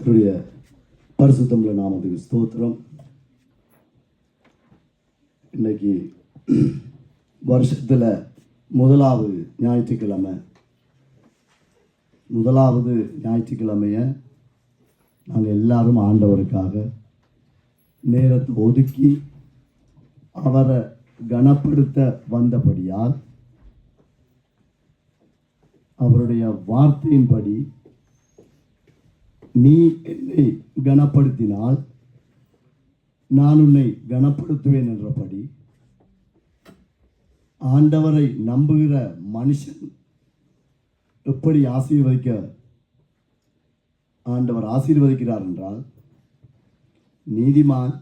கர்த்தருடைய பரிசுத்தமுள்ள நாமத்துக்கு ஸ்தோத்திரம். இன்னைக்கு வருஷத்தில் முதலாவது ஞாயிற்றுக்கிழமையை நாங்கள் எல்லாரும் ஆண்டவருக்காக நேரத்தை ஒதுக்கி அவரை கனப்படுத்த வந்தபடியால் அவருடைய வார்த்தையின்படி நீ என்னை கனப்படுத்தினால் நான் உன்னை கனப்படுத்துவேன் என்றபடி ஆண்டவரை நம்புகிற மனுஷன் எப்படி ஆண்டவர் ஆசீர்வதிக்கிறார் என்றால், நீதிமான்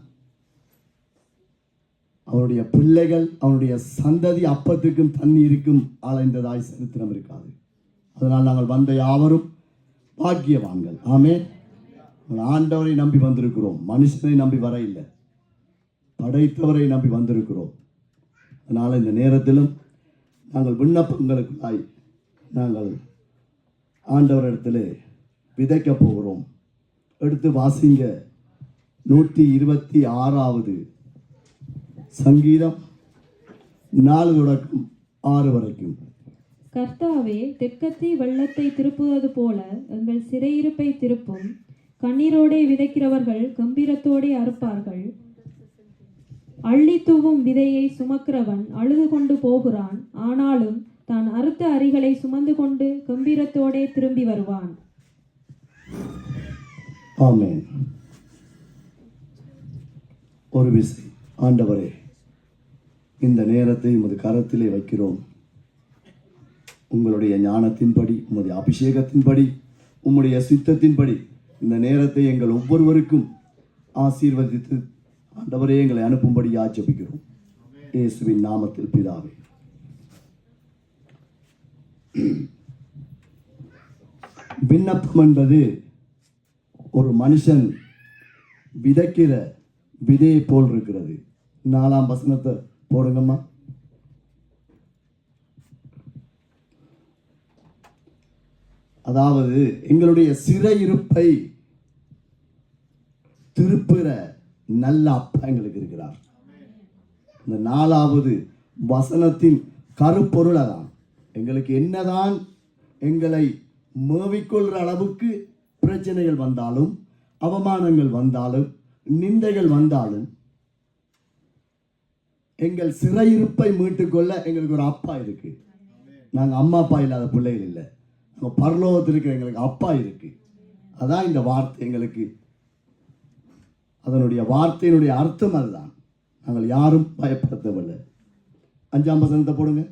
அவருடைய பிள்ளைகள் அவனுடைய சந்ததி அப்பத்துக்கும் தண்ணீருக்கும் அலைந்ததாய் சரித்திரம் இருக்காது. அதனால் நாங்கள் வந்த யாவரும் பாக்கியவான்கள். ஆமென். ஆண்டவரை நம்பி வந்திருக்கிறோம், மனுஷனை நம்பி வர இல்லை, படைத்தவரை நம்பி வந்திருக்கிறோம். அதனால் இந்த நேரத்திலும் நாங்கள் விண்ணப்பங்களுக்குள்ளாய் நாங்கள் ஆண்டவரிடத்தில் விதைக்க போகிறோம். எடுத்து வாசிங்க 126வது சங்கீதம் 4 தொடக்கம் 6 வரைக்கும். கர்த்தாவே, தெற்கத்தி வெள்ளத்தை திருப்புவது போல எங்கள் சிறையிருப்பை திருப்பும். கண்ணீரோடே விதைக்கிறவர்கள் கம்பீரத்தோடே அறுப்பார்கள். அள்ளி தூவும் விதையை சுமக்கிறவன் அழுது கொண்டு போகிறான், ஆனாலும் தான் அறுத்த அரிகளை சுமந்து கொண்டு கம்பீரத்தோடே திரும்பி வருவான். ஆமென். ஒரு விசை ஆண்டவரே, இந்த நேரத்தை உமது கரத்திலே வைக்கிறோம். உங்களுடைய ஞானத்தின்படி, உம்முடைய அபிஷேகத்தின்படி, உம்முடைய சித்தத்தின்படி இந்த நேரத்தை எங்கள் ஒவ்வொருவருக்கும் ஆசீர்வதித்து ஆண்டவரே எங்களை அனுப்பும்படி யாச்சபிக்கிறோம். இயேசுவின் நாமத்தில் பிதாவே. விண்ணப்பம் என்பது ஒரு மனுஷன் விதைக்கிற விதையை போல் இருக்கிறது. 4ஆம் வசனத்தை போடுங்கம்மா. அதாவது எங்களுடைய சிறையிருப்பை திருப்புற நல்ல அப்பா எங்களுக்கு இருக்கிறார். இந்த 4வது வசனத்தின் கருப்பொருள் அதான். எங்களுக்கு என்னதான் எங்களை மேவிக்கொள்கிற அளவுக்கு பிரச்சனைகள் வந்தாலும், அவமானங்கள் வந்தாலும், நிந்தைகள் வந்தாலும், எங்கள் சிறையிருப்பை மீட்டுக்கொள்ள எங்களுக்கு ஒரு அப்பா இருக்கு. நாங்கள் அம்மா அப்பா இல்லாத பிள்ளைகள் இல்லை, நாங்கள் பரலோகத்தில் இருக்கிற எங்களுக்கு அப்பா இருக்கு. அதான் இந்த வார்த்தை எங்களுக்கு, அதனுடைய வார்த்தையினுடைய அர்த்தம் அதுதான். நாங்கள் யாரும் பயப்படுத்தவில்லை. 5ஆம் வசனத்தை போடுங்க.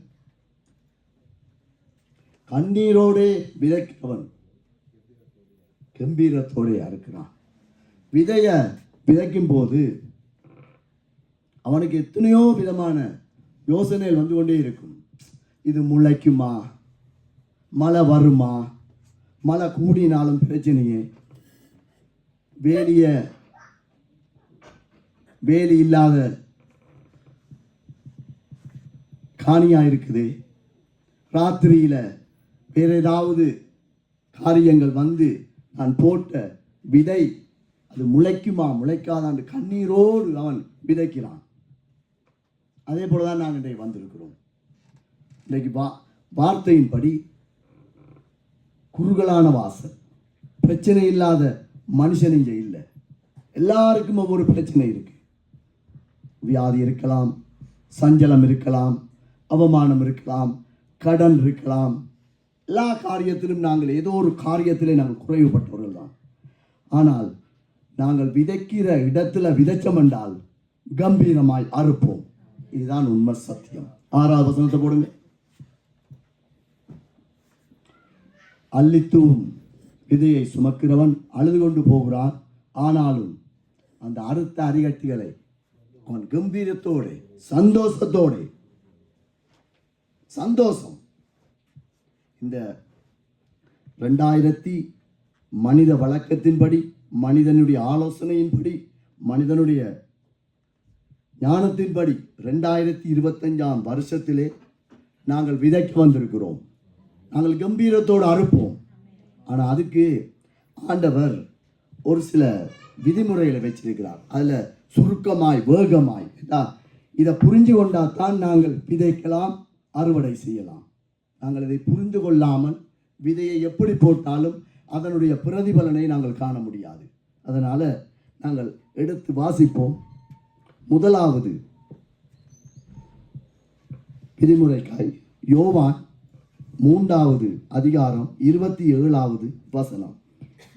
கண்ணீரோடே விதைக்கிறவன் கம்பீரத்தோடே அறுக்கிறான். விதைய விதைக்கும் போது அவனுக்கு எத்தனையோ விதமான யோசனைகள் வந்து கொண்டே இருக்கும். இது முளைக்குமா, மழை வருமா, மழை கூடினாலும் பிரச்சனையே, வேலி இல்லாத காணியா இருக்குது, ராத்திரியில வேற ஏதாவது காரியங்கள் வந்து நான் போட்ட விதை அது முளைக்குமா முளைக்காதான்னு கண்ணீரோடு அவன் விதைக்கிறான். அதே போலதான் நாங்கள் இன்றைக்கு வந்திருக்கிறோம். இன்றைக்கு வார்த்தையின்படி குறுகலான வாசல், பிரச்சனை இல்லாத மனுஷன் இங்கே இல்லை. எல்லாருக்கும் ஒவ்வொரு பிரச்சனை இருக்கு. வியாதி இருக்கலாம், சஞ்சலம் இருக்கலாம், அவமானம் இருக்கலாம், கடன் இருக்கலாம். எல்லா காரியத்திலும் நாங்கள் ஏதோ ஒரு காரியத்திலே நாங்கள் குறைவுபட்டவர்கள் தான். ஆனால் நாங்கள் விதைக்கிற இடத்துல விதைச்சம் என்றால் கம்பீரமாய் அறுப்போம். இதுதான் உண்மை சத்தியம். 6வது வசனத்தை போடுங்க. அள்ளித்தூவும் விதையை சுமக்கிறவன் அழுது கொண்டு போகிறான், ஆனாலும் அந்த அறுத்த அரிகட்டிகளை அவன் கம்பீரத்தோடு சந்தோஷத்தோடு, சந்தோஷம். இந்த 2000 மனித வழக்கத்தின்படி, மனிதனுடைய ஆலோசனையின்படி, மனிதனுடைய ஞானத்தின்படி 2025ஆம் வருஷத்திலே நாங்கள் விதைக்க வந்திருக்கிறோம். நாங்கள் கம்பீரத்தோடு அறுப்போம். ஆனால் அதுக்கு ஆண்டவர் ஒரு சில விதிமுறைகளை வச்சிருக்கிறார். அதில் சுருக்கமாய் வேகமாய் இதை புரிஞ்சு கொண்டால்தான் நாங்கள் விதைக்கலாம், அறுவடை செய்யலாம். நாங்கள் இதை புரிந்து கொள்ளாமல் விதையை எப்படி போட்டாலும் அதனுடைய பிரதிபலனை நாங்கள் காண முடியாது. அதனால் நாங்கள் எடுத்து வாசிப்போம். முதலாவது விதிமுறைக்காய் யோவான் 3வது அதிகாரம் 27வது வசனம்.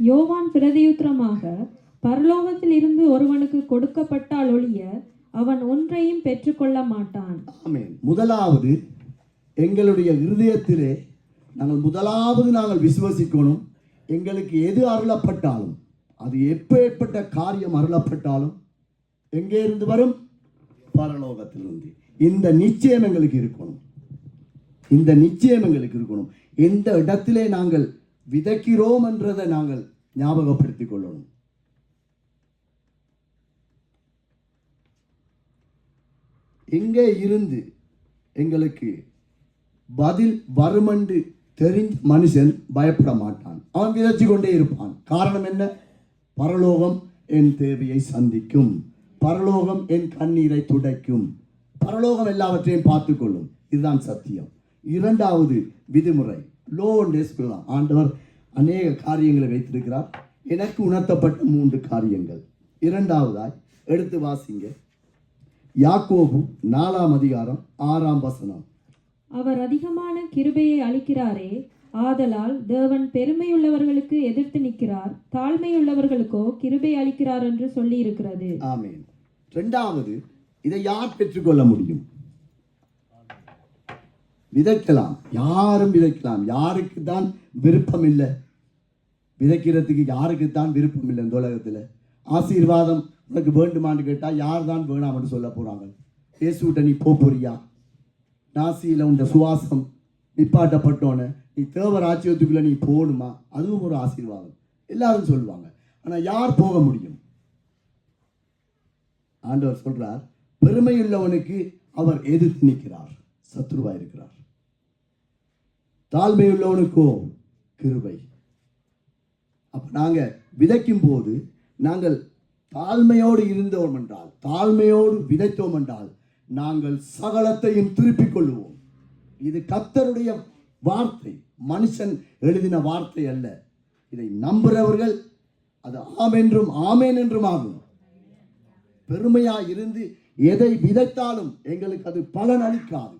யோவான் பிரதியுத்தரமாக, பரலோகத்தில் இருந்து ஒருவனுக்கு கொடுக்கப்பட்டால் ஒழிய அவன் ஒன்றையும் பெற்றுக்கொள்ள மாட்டான். ஆமென். முதலாவது எங்களுடைய இருதயத்திலே நாங்கள் விசுவசிக்கணும். எங்களுக்கு எது அருளப்பட்டாலும், அது எப்பேற்பட்ட காரியம் அருளப்பட்டாலும் எங்கே இருந்து வரும்? பரலோகத்திலிருந்து. இந்த நிச்சயம் எங்களுக்கு இருக்கணும். இந்த நிச்சயம் எங்களுக்கு இருக்கணும். எந்த இடத்திலே நாங்கள் விதைக்கிறோம் என்றதை நாங்கள் ஞாபகப்படுத்திக் கொள்ளணும். எங்கே இருந்து எங்களுக்கு பதில் வருமென்று தெரிஞ்ச மனுஷன் பயப்பட மாட்டான். அவன் விதைச்சு கொண்டே இருப்பான். காரணம் என்ன? பரலோகம் என் தேவையை சந்திக்கும், பரலோகம் என் கண்ணீரை துடைக்கும், பரலோகம் எல்லாவற்றையும் பார்த்துக்கொள்ளும். இதுதான் சத்தியம். இரண்டாவது விதிமுறை, லோ ஒன்றே சொல்லலாம். ஆண்டவர் அநேக காரியங்களை வைத்திருக்கிறார். எனக்கு உணர்த்தப்பட்ட 3 காரியங்கள். இரண்டாவதாய் எடுத்து வாசிங்க, யாக்கோபு 4ஆம் அதிகாரம் 6ஆம் வசனம். அவர் அதிகமான கிருபையை அளிக்கிறாரே, ஆதலால் தேவன் பெருமையுள்ளவர்களுக்கு எதிர்த்து நிற்கிறார், தாழ்மையுள்ளவர்களுக்கோ கிருபை அளிக்கிறார் என்று சொல்லி இருக்கிறது. ஆமென். இரண்டாவது, இதை யார் பெற்றுக்கொள்ள முடியும்? விதைக்கலாம், யாரும் விதைக்கலாம். யாருக்கு தான் விருப்பம் இல்லை? விதைக்கிறதுக்கு யாருக்கு தான் விருப்பம் இல்லை? இந்த உலகத்தில் ஆசீர்வாதம் உனக்கு வேண்டுமான்னு கேட்டால் யார் தான் வேணாம்னு சொல்ல போகிறாங்க? இயேசுகிட்ட நீ போறியா? நாசியில் உண்ட சுவாசம் நிப்பாட்டப்பட்டோன்னு நீ தேவராஜ்யத்துக்குள்ளே நீ போகணுமா? அதுவும் ஒரு ஆசீர்வாதம். எல்லாரும் சொல்லுவாங்க. ஆனால் யார் போக முடியும்? ஆண்டவர் சொல்றார், பெருமையுள்ளவனுக்கு அவர் எதிர்த்து நிற்கிறார், சத்ருவா இருக்கிறார். தாழ்மையுள்ளவனுக்கோ கிருபை. அப்ப நாங்க விதைக்கும் போது நாங்கள் தாழ்மையோடு இருந்தோம் என்றால், தாழ்மையோடு விதைத்தோம் என்றால் நாங்கள் சகலத்தையும் திருப்பிக் கொள்ளுவோம். இது கர்த்தருடைய வார்த்தை, மனுஷன் எழுதின வார்த்தை அல்ல. இதை நம்புறவர்கள் அது ஆம் என்றும் ஆமேன் என்றும் ஆகும். பெருமையாய் இருந்து எதை விதைத்தாலும் எங்களுக்கு அது பலன் அளிக்காது.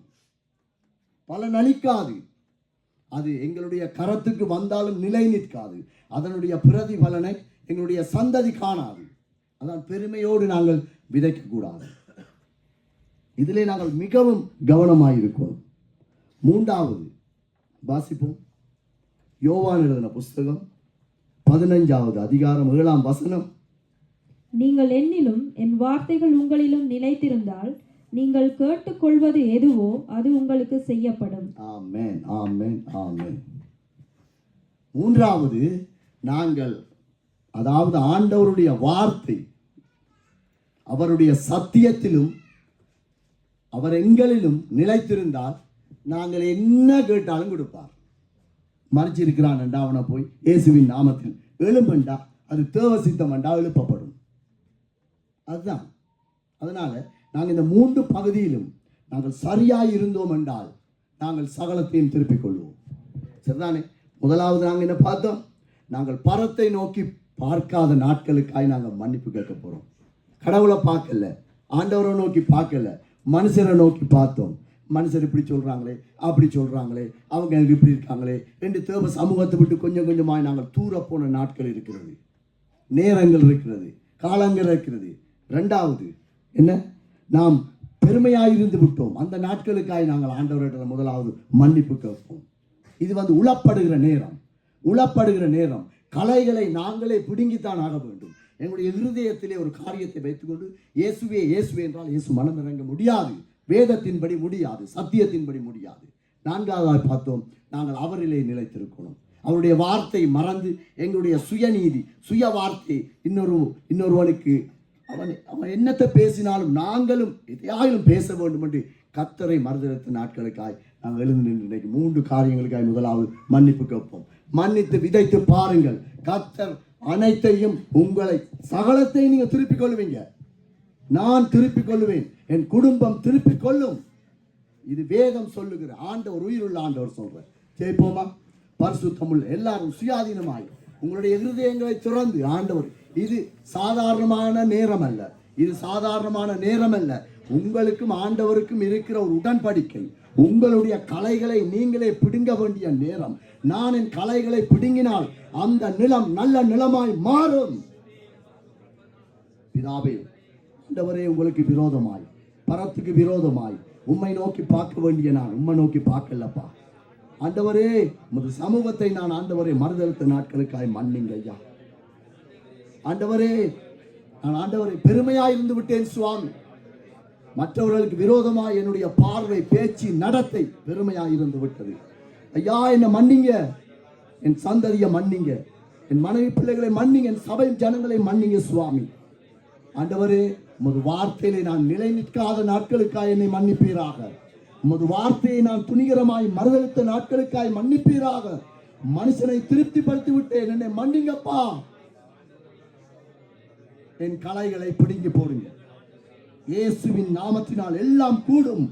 அது எங்களுடைய கரத்துக்கு வந்தாலும் நிலை நிற்காது. அதனுடைய பிரதிபலனை எங்களுடைய சந்ததி காணாது. அதான் பெருமையோடு நாங்கள் விதைக்கக்கூடாது. இதிலே நாங்கள் மிகவும் கவனமாயிருக்கோம். மூன்றாவது வாசிப்போம். யோவான் எழுதின புஸ்தகம் 15வது அதிகாரம் 7ஆம் வசனம். நீங்கள் என்னிலும் என் வார்த்தைகள் உங்களிலும் நிலைத்திருந்தால் நீங்கள் கேட்டுக்கொள்வது எதுவோ அது உங்களுக்கு செய்யப்படும். ஆமென், ஆமென், ஆமென். மூன்றாவது, நாங்கள் அதாவது ஆண்டவருடைய வார்த்தை, அவருடைய சத்தியத்திலும் அவர் எங்களிலும் நிலைத்திருந்தால் நாங்கள் என்ன கேட்டாலும் கொடுப்பார். மறைச்சிருக்கிறான் என்றா அவனை போய் இயேசுவின் நாமத்தில் எழும்பண்டா, அது தேவ சித்தம் என்றா எழுப்பப்படும். அதுதான். அதனால நாங்கள் இந்த 3 பகுதியிலும் நாங்கள் சரியாய் இருந்தோம் என்றால் நாங்கள் சகலத்தையும் திருப்பிக் கொள்வோம். சரிதானே? முதலாவது நாங்கள் என்ன பார்த்தோம்? நாங்கள் பரத்தை நோக்கி பார்க்காத நாட்களுக்காய் நாங்கள் மன்னிப்பு கேட்க போறோம். கடவுளை பார்க்கல, ஆண்டவரை நோக்கி பார்க்கல, மனுஷரை நோக்கி பார்த்தோம். மனுஷர் இப்படி சொல்றாங்களே, அப்படி சொல்றாங்களே, அவங்க எனக்கு இப்படி இருக்காங்களே என்று தேவ சமூகத்தை விட்டு கொஞ்சம் கொஞ்சமாய் நாங்கள் தூர போன நாட்கள் இருக்கிறது, நேரங்கள் இருக்கிறது, காலங்கள் இருக்கிறது. ரெண்டாவது என்ன? நாம் பெருமையாயிருந்து விட்டோம். அந்த நாட்களுக்காய் நாங்கள் ஆண்டவரிடம் முதலாவது மன்னிப்பு கேட்போம். இது உளப்படுகிற நேரம். கலைகளை நாங்களே பிடுங்கித்தான் ஆக வேண்டும். எங்களுடைய இருதயத்திலே ஒரு காரியத்தை வைத்துக்கொண்டு இயேசுவே இயேசுவே என்றால் இயேசு மனம் இறங்க முடியாது. வேதத்தின்படி முடியாது, சத்தியத்தின்படி முடியாது. நான்காவதாக பார்த்தோம், நாங்கள் அவரிலே நிலைத்திருக்கணும். அவருடைய வார்த்தை மறந்து எங்களுடைய சுயநீதி, சுய வார்த்தை, இன்னொருவனுக்கு அவன் என்னத்தை பேசினாலும் நாங்களும் எதையாயிலும் பேச வேண்டும் என்று கர்த்தரை மறுதலித்த நாட்களுக்காய் நாங்கள் எழுந்து நின்று இன்றைக்கு 3 காரியங்களுக்காய் முதலாவது மன்னிப்பு கேட்போம். மன்னித்து விதைத்து பாருங்கள். கர்த்தர் அனைத்தையும் உங்களை சகலத்தையும் நீங்க திருப்பிக் கொள்வீங்க. நான் திருப்பிக் கொள்ளுவேன், என் குடும்பம் திருப்பிக் கொள்ளும். இது வேதம் சொல்லுகிற ஆண்டவர், உயிருள்ள ஆண்டவர் சொல்ற. ஜெயிப்போமா? பரிசுத்தமுள்ள எல்லாரும் சுயாதீனமாய் உங்களுடைய இருதயங்களை திறந்து ஆண்டவர், இது சாதாரணமான நேரம் அல்ல, இது சாதாரணமான நேரம் அல்ல. உங்களுக்கும் ஆண்டவருக்கும் இருக்கிற ஒரு உடன்படிக்கை. உங்களுடைய கலைகளை நீங்களே பிடுங்க வேண்டிய நேரம். நான் என் கலைகளை பிடுங்கினால் அந்த நிலம் நல்ல நிலமாய் மாறும். பிதாவே, ஆண்டவரே, உங்களுக்கு விரோதமாய், பரத்துக்கு விரோதமாய் உம்மை நோக்கி பார்க்க வேண்டிய நான் உம்மை நோக்கி பார்க்கலப்பா. ஆண்டவரே, உமது சமூகத்தை நான் ஆண்டவரே மறுதளித்த நாட்களுக்காய் மன்னிங்க ஐயா. ஆண்டவரே, நான் ஆண்டவரை பெருமையாய் இருந்து விட்டேன் சுவாமி. மற்றவர்களுக்கு விரோதமாய் என்னுடைய பார்வை, பேச்சு, நடத்தை பெருமையாய் இருந்து விட்டது ஐயா. என்னை மன்னிங்க, என் சந்ததியை மன்னிங்க, என் மனைவி பிள்ளைகளை மன்னிங்க, என் சபை ஜனங்களை மன்னிங்க சுவாமி. ஆண்டவரே, உமது வார்த்தையிலே நான் நிலை நிற்காத நாட்களுக்காய் என்னை மன்னிப்பீராக. உமது வார்த்தையை நான் துணிகரமாய் மறுதளித்த நாட்களுக்காய் மன்னிப்பீராக. மனுஷனை திருப்திப்படுத்தி விட்டேன், என்னை மன்னிங்கப்பா. என் கலைகளை பிடுங்கி போடுங்க. இயேசுவின் நாமத்தினால் எல்லாம் கூடும்.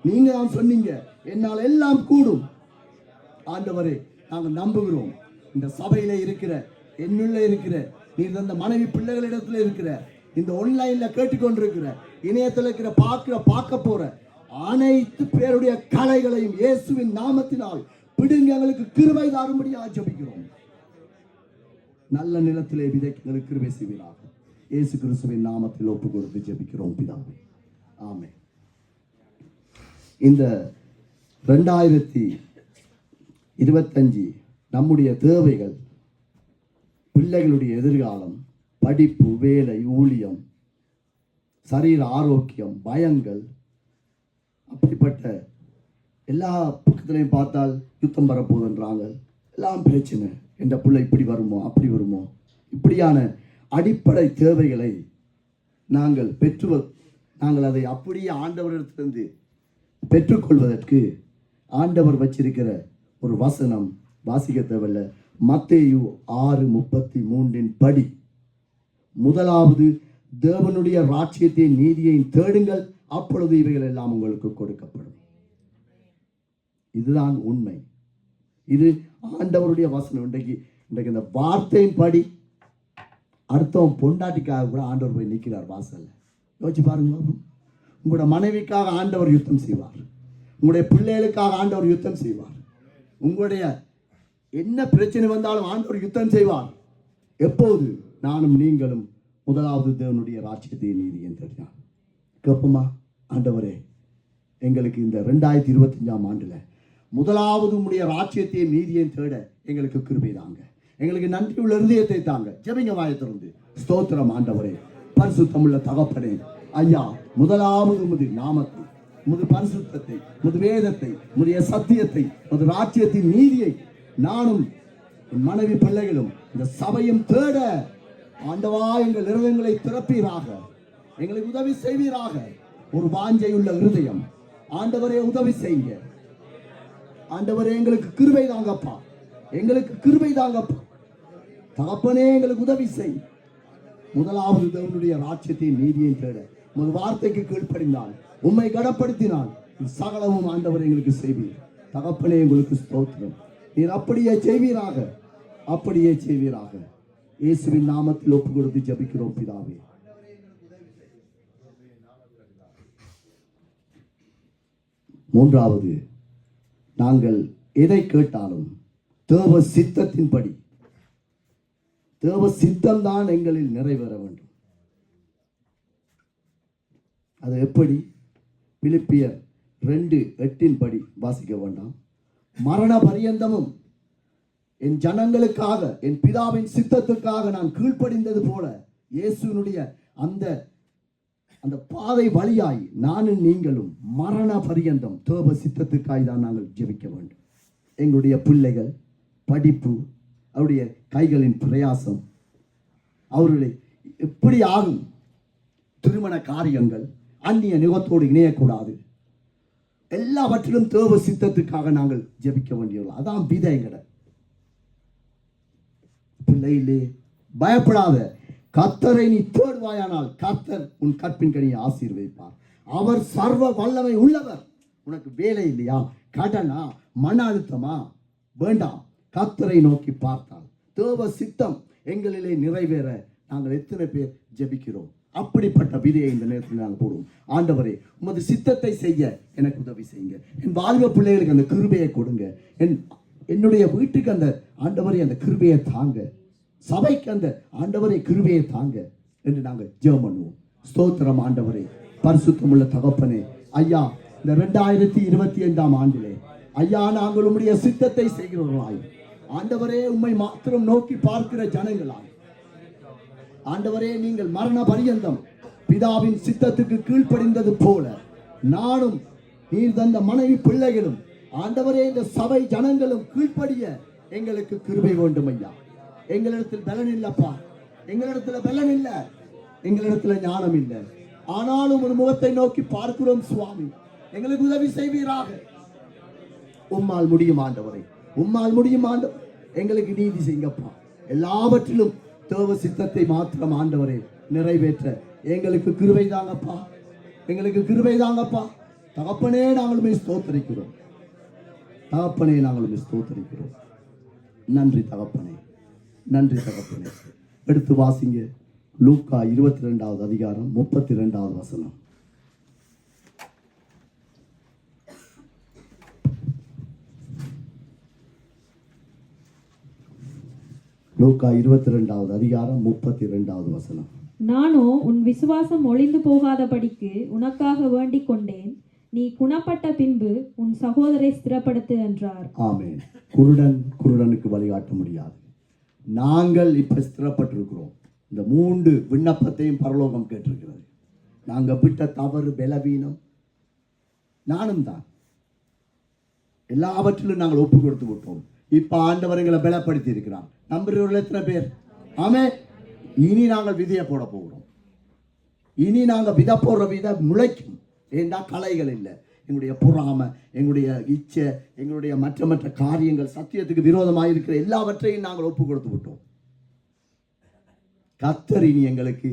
நீங்க தான் சொன்னீங்க, என்னால் எல்லாம் கூடும். ஆண்டவரே, நாங்கள் நம்புகிறோம். இந்த சபையில இருக்கிற, என்னுள்ள இருக்கிற, நீர் தந்த மனைவி பிள்ளைகளிடத்துல இருக்கிற, இந்த ஆன்லைன்ல கேட்டுக்கொண்டிருக்கிற, இணையத்தில் இருக்கிற, பார்க்க போற அனைத்து பேருடைய கலைகளையும் இயேசுவின் நாமத்தினால் பிடுங்க எங்களுக்கு கிருபை தாரும்படியாக ஜெபிக்கிறோம். நல்ல நிலத்திலே விதைக்க எங்களுக்கு கிருபை செய்வீராக. இயேசு கிறிஸ்துவின் நாமத்தில் ஒப்பு கொடுத்து ஜெபிக்கிறோம் பிதாவே, ஆமென். இந்த 2025 நம்முடைய தேவைகள், பிள்ளைகளுடைய எதிர்காலம், படிப்பு, வேலை, ஊழியம், சரீர ஆரோக்கியம், பயங்கள், அப்படிப்பட்ட எல்லா பக்கத்திலையும் பார்த்தால் யுத்தம் வரப்போகுதுன்றாங்க. எல்லாம் பிரச்சனை. என்ற பிள்ளை இப்படி வருமோ, அப்படி வருமோ, இப்படியான அடிப்படை தேவைகளை நாங்கள் அதை அப்படியே ஆண்டவரிடத்திலிருந்து பெற்றுக்கொள்வதற்கு ஆண்டவர் வச்சிருக்கிற ஒரு வசனம் வாசிக்க தேவையில்லை. மத்தேயு 6:33 படி, முதலாவது தேவனுடைய ராஜ்யத்தை நீதியை தேடுங்கள், அப்பொழுது இவைகள் எல்லாம் உங்களுக்கு கொடுக்கப்படும். இதுதான் உண்மை. இது ஆண்டவருடைய வசனம். இன்றைக்கு இந்த வார்த்தையின் படி அடுத்தவன் பொண்டாட்டிக்காக கூட ஆண்டவர் போய் நிற்கிறார் வாசல்ல. யோசிச்சு பாருங்க. உங்களோட மனைவிக்காக ஆண்டவர் யுத்தம் செய்வார். உங்களுடைய பிள்ளைகளுக்காக ஆண்டவர் யுத்தம் செய்வார். உங்களுடைய என்ன பிரச்சனை வந்தாலும் ஆண்டவர் யுத்தம் செய்வார். எப்போது? நானும் நீங்களும் முதலாவது தேவனுடைய ராஜ்யத்தை நீதியை தேடினான். கேட்போமா? ஆண்டவரே, எங்களுக்கு இந்த 2025 ஆண்டுல முதலாவது உம்முடைய ராஜ்யத்தை நீதியை தேட எங்களுக்கு கிருபை தாங்க. எங்களுக்கு நன்றி உள்ள இருதயத்தை தாங்க. ஜெபிங்க வாயத்திலிருந்து. ஸ்தோத்திரம் ஆண்டவரே, பரிசுத்தமுள்ள தகப்பனே. ஐயா, முதலாவது உமது நாமத்தை, உமது பரிசுத்தத்தை, உமது வேதத்தை, உம்முடைய சத்தியத்தை, உமது ராஜ்யத்தின் நீதியை நானும் என் மனைவி பிள்ளைகளும் இந்த சபையும் தேட ஆண்டவா எங்கள் இருதயங்களை திறப்பீராக. எங்களுக்கு உதவி செய்வீராக. ஒரு வாஞ்சையுள்ள இருதயம் ஆண்டவரே உதவி செய்யுங்க. ஆண்டவரே, எங்களுக்கு கிருபை தாங்கப்பா, எங்களுக்கு கிருபை தாங்கப்பா. தகப்பனே, எங்களுக்கு உதவி செய். முதலாவது தேவனுடைய ராஜ்யத்தின் நீதியை தேட உமது வார்த்தைக்கு கீழ்ப்படிந்தால், உம்மை கனப்படுத்தினால் சகலமும் ஆண்டவர் எங்களுக்கு செய்வீர். தகப்பனே, எங்களுக்கு ஸ்தோத்திரம். நீர் அப்படியே செய்வீராக, அப்படியே செய்வீராக. இயேசுவின் நாமத்தில் ஒப்பு கொடுத்து ஜெபிக்கிறோம் பிதாவே. மூன்றாவது, நாங்கள் எதை கேட்டாலும் தேவ சித்தத்தின்படி, தேவ சித்தம் தான் எங்களில் நிறைவேற வேண்டும். அது எப்படி? பிலிப்பியர் 2:8 படி வாசிக்க வேண்டாம். மரண பரியந்தமும் என் ஜனங்களுக்காக, என் பிதாவின் சித்தத்துக்காக நான் கீழ்ப்படிந்தது போல இயேசுனுடைய அந்த பாதை வழியாய் நானும் நீங்களும் மரண பரியந்தம் தேவ சித்தத்துக்காய் தான் நாங்கள் ஜெபிக்க வேண்டும். எங்களுடைய பிள்ளைகள் படிப்பு, அவருடைய கைகளின் பிரயாசம், அவர்களை எப்படி ஆகும், திருமண காரியங்கள் அந்நிய நிகத்தோடு இணையக்கூடாது. எல்லாவற்றிலும் தேவ சித்தத்துக்காக நாங்கள் ஜெபிக்க வேண்டியவர்கள். அதான் விதைங்கட. பிள்ளையிலே பயப்படாத. கர்த்தரை நீ தேடுவாயானால் கர்த்தர் உன் கற்பின் கனியை ஆசீர்வதிப்பார். அவர் சர்வ வல்லமை உள்ளவர். உனக்கு வேலை இல்லையா, கடனா, மன அழுத்தமா, வேண்டாம். கர்த்தரை நோக்கி பார்த்தால் தேவ சித்தம் எங்களிலே நிறைவேற நாங்கள் எத்தனை பேர் ஜெபிக்கிறோம். அப்படிப்பட்ட விதையை இந்த நேரத்தில் நாங்கள் போடுவோம். ஆண்டவரே, உமது சித்தத்தை செய்ய எனக்கு உதவி செய்யுங்க. என் வாழ்வ பிள்ளைகளுக்கு அந்த கிருபையை கொடுங்க. என்னுடைய வீட்டுக்கு அந்த ஆண்டவரை அந்த கிருபையை தாங்க. சபைக்கு அந்த ஆண்டவரை கிருபையை தாங்க என்று நாங்கள் ஜெபம் பண்ணுவோம். ஸ்தோத்திரம் ஆண்டவரே, பரிசுத்தமுள்ள தகப்பனே. ஐயா, இந்த 2025 ஆண்டிலே ஐயா, நாங்கள் உம்முடைய சித்தத்தை செய்கிறவர்களாய் ஆண்டவரே, உம்மை மாத்திரம் நோக்கி பார்க்கிற ஜனங்களாய் ஆண்டவரே, நீங்கள் மரண பரியந்தம் பிதாவின் சித்தத்துக்கு கீழ்ப்படிந்தது போல நானும் நீர் தந்த மனைவி பிள்ளைகளும் ஆண்டவரே இந்த சபை ஜனங்களும் கீழ்ப்படிய எங்களுக்கு கிருபை வேண்டும் ஐயா. எங்களிடத்தில் பலன் இல்லப்பா, எங்களிடத்துல பலன் இல்ல, எங்களிடத்துல ஞானம் இல்லை. ஆனாலும் ஒரு முகத்தை நோக்கி பார்க்கிறோம் சுவாமி, எங்களுக்கு உதவி செய்வீராக. உம்மால் முடியும் ஆண்டவரை, உம்மால் முடியும் ஆண்டவர். எங்களுக்கு நீதி செய்யுங்கப்பா. எல்லாவற்றிலும் தேவ சித்தத்தை மாத்திரம் ஆண்டவரே நிறைவேற்ற எங்களுக்கு கிருபை தாங்கப்பா, எங்களுக்கு கிருபை தாங்கப்பா. தகப்பனே, நாங்களுமே ஸ்தோத்தரிக்கிறோம். தகப்பனே, நாங்களுமே ஸ்தோத்தரிக்கிறோம். நன்றி தகப்பனே, நன்றி தகப்பனே. எடுத்து வாசிங்க லூக்கா 22வது அதிகாரம் 32வது வசனம். லூக்கா 22வது அதிகாரம் 32வது வசனம். நானோ உன் விசுவாசம் ஒளிந்து போகாதபடிக்கு உனக்காக வேண்டிக் கொண்டேன். நீ குணப்பட்ட பின்பு உன் சகோதரை ஸ்திரப்படுத்து என்றார். ஆமென். குருடனுக்கு வழிகாட்ட முடியாது. நாங்கள் இப்ப ஸ்திரப்பட்டிருக்கிறோம். இந்த 3 விண்ணப்பத்தையும் பரலோகம் கேட்டிருக்கிறது. நாங்க விட்ட தவறு, பலவீனம், நானும் தான் எல்லாவற்றிலும் நாங்கள் ஒப்பு கொடுத்து விட்டோம். இப்ப ஆண்டவர் எங்களை பலப்படுத்தி இருக்கிறார். நம்புறவர்கள் எத்தனை பேர்? ஆமென். இனி நாங்கள் விதையை போட போகிறோம். இனி நாங்கள் விதை போடுற விதை முளைக்கும். ஏண்டா கலைகள் இல்லை. எங்களுடைய பொறாமை, எங்களுடைய இச்சை, எங்களுடைய மற்ற காரியங்கள், சத்தியத்துக்கு விரோதமாக இருக்கிற எல்லாவற்றையும் நாங்கள் ஒப்பு கொடுத்து விட்டோம். கர்த்தர் இனி எங்களுக்கு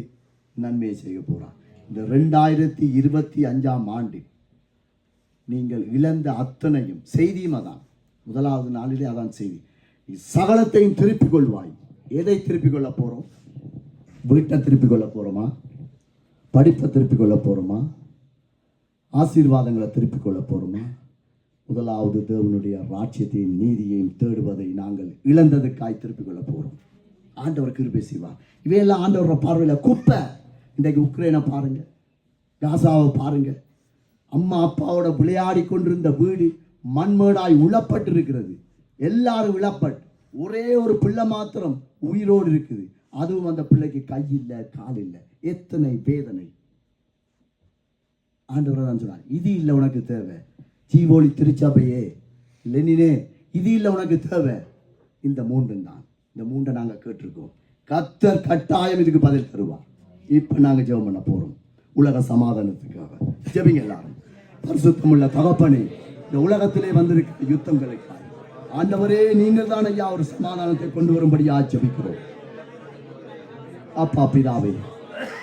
நன்மையை செய்ய போறார். இந்த 2025 ஆண்டு நீங்கள் இழந்த அத்தனையும் செய்தியும் அதான். முதலாவது நாளிலே அதான் செய்தி. நீ சகலத்தையும் திருப்பிக் கொள்வாய். எதை திருப்பிக் கொள்ள போறோம்? வீட்டை திருப்பிக் கொள்ள போறோமா? படிப்பை திருப்பிக் கொள்ள போறோமா? ஆசீர்வாதங்களை திருப்பிக் கொள்ள போறோமா? முதலாவது தேவனுடைய ராஜ்யத்தையும் நீதியையும் தேடுவதை நாங்கள் இழந்ததுக்காய் திருப்பிக் கொள்ள போறோம். ஆண்டவர் கிருபை செய்வார். இவையெல்லாம் ஆண்டவரோட பார்வையில குப்பை. இன்றைக்கு உக்ரைனை பாருங்க, காசாவை பாருங்க. அம்மா அப்பாவோட விளையாடி கொண்டிருந்த வீடு மண்மேடாய் உழப்பட்டு இருக்கிறது. எல்லாரும் விழப்பட்டு ஒரே ஒரு பிள்ளை மாத்திரம் உயிரோடு இருக்குது. அதுவும் அந்த பிள்ளைக்கு கை இல்லை, கால் இல்லை. எத்தனை வேதனை. ஆண்டவர் தான் சொன்னார், இது இல்லை உனக்கு தேவை. ஜீவோலி திருச்சபையே, லெனினே, இது இல்லை உனக்கு தேவை. இந்த 3 தான். இந்த 3 நாங்கள் கேட்டிருக்கோம். கர்த்தர் கட்டாயம் இதுக்கு பதில் தருவார். இப்ப நாங்கள் ஜெபம் பண்ண போறோம் உலக சமாதானத்துக்காக. ஜெபிங்க எல்லாரும். பரிசுத்தமுள்ள தகப்பனே, இந்த உலகத்திலே வந்திருக்கிற யுத்தங்களுக்காக ஆண்டவரே, நீங்கள் தான் ஐயா ஒரு சமாதானத்தை கொண்டு வரும்படியா ஜெபிக்கிறோம். அப்பா பிதாவே,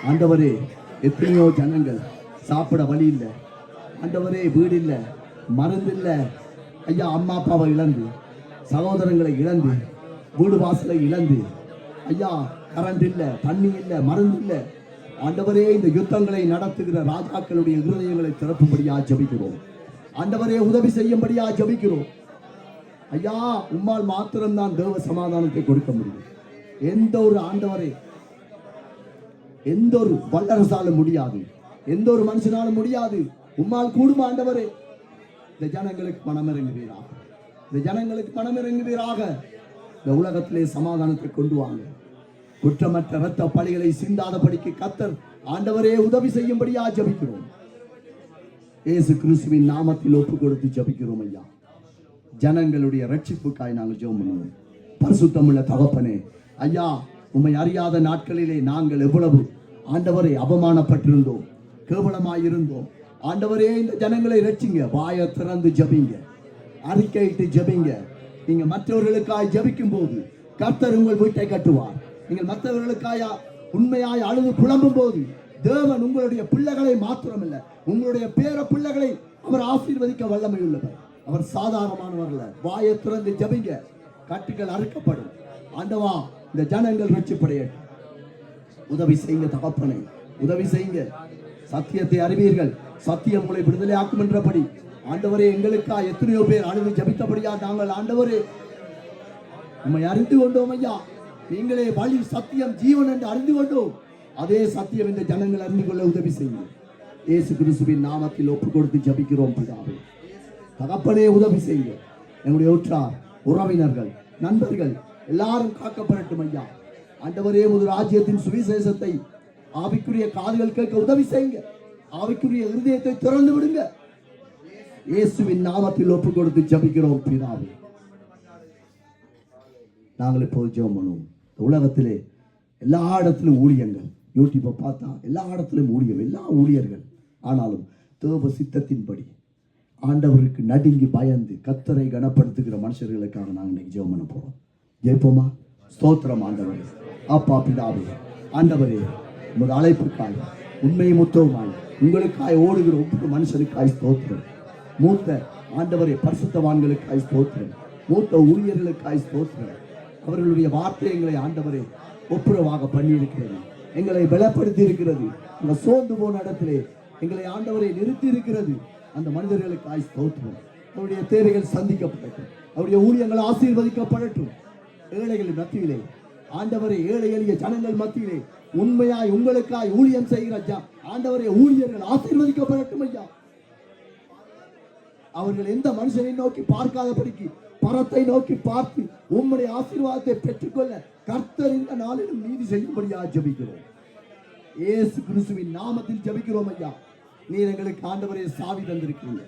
ஆண்டவரே, எத்தனையோ ஜனங்கள் சாப்பிட வழி இல்லை ஆண்டவரே, வீடு இல்லை, மருந்து இல்லை ஐயா, அம்மா அப்பாவை இழந்து, சகோதரங்களை இழந்து, வீடு வாசலை இழந்து ஐயா, கரண்ட் இல்லை, தண்ணி இல்லை, மருந்து இல்லை ஆண்டவரே, இந்த யுத்தங்களை நடத்துகிற ராஜாக்களுடைய இருதயங்களை திறப்பும்படியா ஜெபிக்கிறோம். ஆண்டவரே, உதவி செய்யும்படியா ஜெபிக்கிறோம். ஐயா, உம்மால் மாத்திரம்தான் தேவ சமாதானத்தை கொடுக்க முடியும். எந்த ஒரு ஆண்டவரே, எந்த ஒரு வல்லரசாலும் முடியாது, எந்த ஒரு மனுஷனாலும் முடியாது. உம்மால் கூடும் ஆண்டவரே. இந்த ஜனங்களுக்கு மனம் இறங்குவீராக, இந்த ஜனங்களுக்கு மனம் இறங்குவீராக. இந்த உலகத்திலே சமாதானத்தை கொண்டு வாங்க. குற்றமற்ற இரத்த பலிகளை சிந்தாதபடிக்கு கர்த்தர் ஆண்டவரே உதவி செய்யும்படியா ஜெபிக்கிறோம். இயேசு கிறிஸ்துவின் நாமத்தில் ஒப்பு கொடுத்து ஜெபிக்கிறோம் ஐயா. ஜனங்களுடைய ரட்சிப்புக்காய் நாங்கள் ஜெபம் பண்ணுவோம். பரிசுத்தமுள்ள தகப்பனே, ஐயா, உம்மை அறியாத நாட்களிலே நாங்கள் எவ்வளவு ஆண்டவரை அவமானப்பட்டிருந்தோம், கேவலமாயிருந்தோம். ஆண்டவரே, இந்த ஜனங்களை ரட்சிங்க. வாயை திறந்து ஜெபிங்க, அறிக்கையிட்டு ஜெபிங்க. நீங்க மற்றவர்களுக்காய் ஜெபிக்கும் போது கர்த்தர் உங்கள் வீட்டை கட்டுவார். நீங்கள் மற்றவர்களுக்காயா உண்மையாய் அழுது புலம்பும் போது தேவன் உங்களுடைய பிள்ளைகளை மாத்திரமல்ல, உங்களுடைய பேர பிள்ளைகளை அவர் ஆசீர்வதிக்க வல்லமை உள்ளவர். அவர் சாதாரணமானவர்கள. வாயை திறந்து ஜெபிங்க, கட்டுகள் அறுக்கப்படும். ஆண்டவா, இந்த ஜனங்கள் ரட்சிப்படையட்டும். உதவி செய்யுங்க தகப்பனை, உதவி செய்யுங்க. சத்தியத்தை அறிவீர்கள், சத்தியம் உங்களை விடுதலை ஆக்கும் என்றபடி ஆண்டவரே, எங்களுக்கா எத்தனையோ பேர் அழுது ஜபித்தபடியா நாங்கள் ஆண்டவரே உண்மை அறிந்து கொண்டோம் ஐயா. நீங்களே வழி, சத்தியம், ஜீவன் என்று அறிந்து கொண்டோம். அதே சத்தியம் இந்த ஜனங்கள் அறிந்து கொள்ள உதவி செய்யுங்க. இயேசு கிறிஸ்துவின் நாமத்தில் ஒப்பு கொடுத்து ஜபிக்கிறோம் பிதாவே. தகப்பனே, உதவி செய்யுங்க. எங்களுடைய உற்றார் உறவினர்கள் நண்பர்கள் எல்லாரும் காக்கப்படட்டும் ஐயா. ஆண்டவரே, ஒரு ராஜ்யத்தின் சுவிசேஷத்தை ஆவிக்குரிய காதுகள் கேட்க உதவி செய்யுங்க. ஆவிக்குரிய இருதயத்தை திறந்து விடுங்க. இயேசுவின் நாமத்தில் ஒப்பு கொடுத்து ஜபிக்கிறோம் பிதாவே. நாங்கள் இப்போது ஜெபம் பண்ணுவோம். உலகத்திலே எல்லா இடத்திலும் ஊழியங்கள், யூடியூப்பை பார்த்தா எல்லா இடத்திலும் ஊழியம், எல்லா ஊழியர்கள். ஆனாலும் தேவ சித்தத்தின்படி ஆண்டவருக்கு நடுங்கி பயந்து கர்த்தரை கனப்படுத்துகிற மனுஷர்களுக்காக நாங்கள் இன்னைக்கு ஜெபம் பண்ண போறோம். ஜெயிப்போமா? ஸ்தோத்திரம் ஆண்டவரே. அப்பா பிதாவே, ஆண்டவரே, உமது அழைப்புக்காய் உண்மையை முத்தவுமாய் உங்களுக்காய் ஓடுகிற ஒவ்வொரு மனுஷனுக்காய் ஸ்தோத்திரம். மூத்த ஆண்டவரே பரிசுத்தவான்களுக்காய் ஸ்தோத்திரம். மூத்த ஊழியர்களுக்காய் ஸ்தோத்திரம். அவர்களுடைய வார்த்தை எங்களை ஆண்டவரே ஒப்புரவாக பண்ணி இருக்கிறது, எங்களை பலப்படுத்தி இருக்கிறது. அந்த சோர்ந்து போன இடத்திலே எங்களை ஆண்டவரை நிறுத்தி இருக்கிறது. அந்த மனிதர்களுக்காய் ஸ்தோத்திரம். அவருடைய தேவைகள் சந்திக்கப்படட்டும், அவருடைய ஊழியங்கள் ஆசீர்வதிக்கப்படட்டும். ஏழைகளின் மத்தியிலே ஆண்டவரை, ஏழை எளிய ஜனங்கள் மத்தியிலே உண்மையாய் உங்களுக்காய் ஊழியம் செய்கிற ஆண்டவரை ஊழியர்கள் ஆசீர்வதிக்கப்படட்டும் ஐயா. அவர்கள் எந்த மனுஷனை நோக்கி பார்க்காதபடிக்கு பரத்தை நோக்கி பார்த்து உம்முடைய ஆசீர்வாதத்தை பெற்றுக்கொள்ள கர்த்தர் இந்த நாளிலும் நீதி செய்யும்படியா ஜெபிக்கிறோம். இயேசு கிறிஸ்துவின் நாமத்தில் ஜெபிக்கிறோம் ஐயா. நீர் எங்களுக்கு ஆண்டவரே சாவி தந்திருக்கிறீங்க.